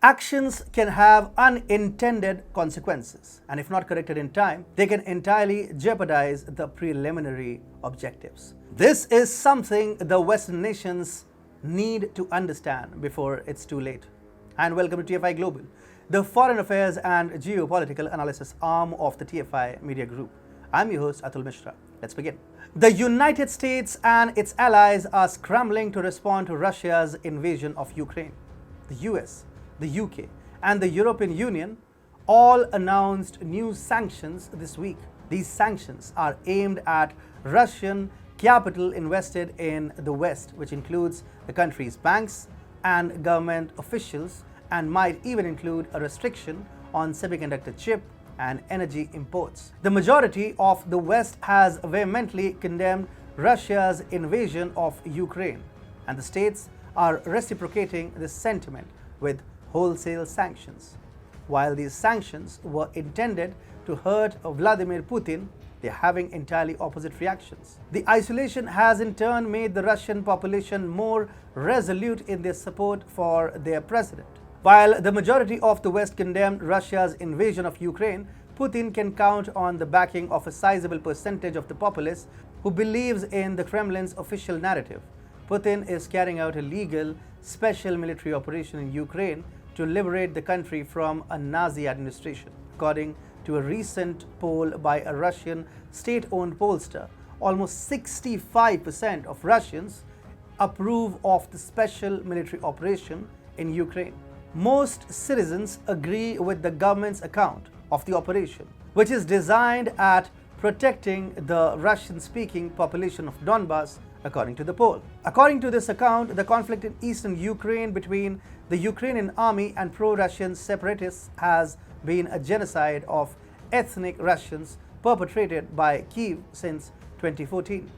Actions can have unintended consequences, and if not corrected in time, they can entirely jeopardize the preliminary objectives. This is something the Western nations need to understand before it's too late. And welcome to TFI Global, the foreign affairs and geopolitical analysis arm of the TFI Media Group. I'm your host, Atul Mishra. Let's begin. The United States and its allies are scrambling to respond to Russia's invasion of Ukraine. The US, the UK, and the European Union all announced new sanctions this week. These sanctions are aimed at Russian capital invested in the West, which includes the country's banks and government officials, and might even include a restriction on semiconductor chip and energy imports. The majority of the West has vehemently condemned Russia's invasion of Ukraine, and the states are reciprocating this sentiment with wholesale sanctions. While these sanctions were intended to hurt Vladimir Putin, they are having entirely opposite reactions. The isolation has in turn made the Russian population more resolute in their support for their president. While the majority of the West condemned Russia's invasion of Ukraine, Putin can count on the backing of a sizable percentage of the populace who believes in the Kremlin's official narrative. Putin is carrying out a legal special military operation in Ukraine to liberate the country from a Nazi administration. According to a recent poll by a Russian state-owned pollster, almost 65% of Russians approve of the special military operation in Ukraine. Most citizens agree with the government's account of the operation, which is designed at protecting the Russian-speaking population of Donbas, according to the poll. According to this account, the conflict in eastern Ukraine between the Ukrainian army and pro-Russian separatists has been a genocide of ethnic Russians perpetrated by Kyiv since 2014.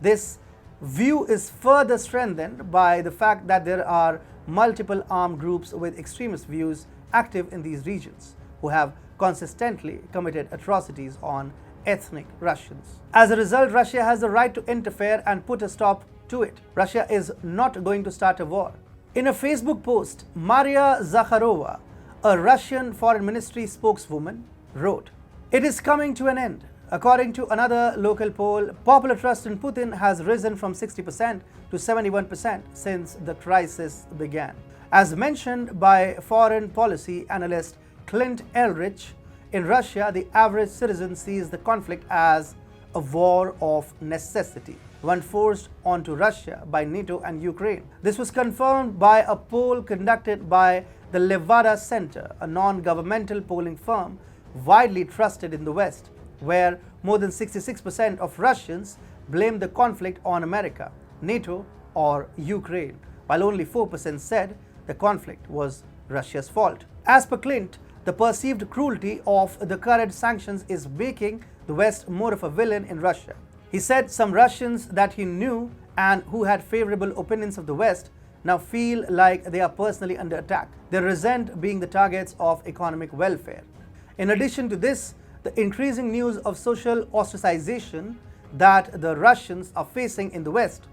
This view is further strengthened by the fact that there are multiple armed groups with extremist views active in these regions who have consistently committed atrocities on ethnic Russians. As a result, Russia has the right to interfere and put a stop to it. Russia is not going to start a war. In a Facebook post, Maria Zakharova, a Russian foreign ministry spokeswoman, wrote, "It is coming to an end." According to another local poll, popular trust in Putin has risen from 60% to 71% since the crisis began. As mentioned by foreign policy analyst Clint Elrich, in Russia, the average citizen sees the conflict as a war of necessity, one forced onto Russia by NATO and Ukraine. This was confirmed by a poll conducted by the Levada Center, a non-governmental polling firm widely trusted in the West, where more than 66% of Russians blame the conflict on America, NATO, or Ukraine, while only 4% said the conflict was Russia's fault. As per Clint, the perceived cruelty of the current sanctions is making the West more of a villain in Russia. He said some Russians that he knew and who had favorable opinions of the West now feel like they are personally under attack. They resent being the targets of economic welfare. In addition to this, the increasing news of social ostracization that the Russians are facing in the West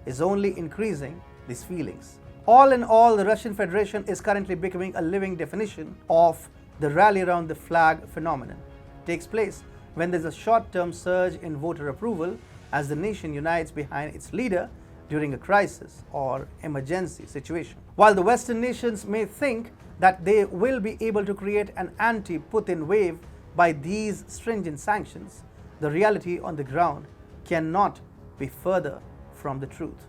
is only increasing these feelings. All in all, the Russian Federation is currently becoming a living definition of the rally around the flag phenomenon. It takes place when there's a short-term surge in voter approval as the nation unites behind its leader during a crisis or emergency situation. While the Western nations may think that they will be able to create an anti-Putin wave by these stringent sanctions, the reality on the ground cannot be further from the truth.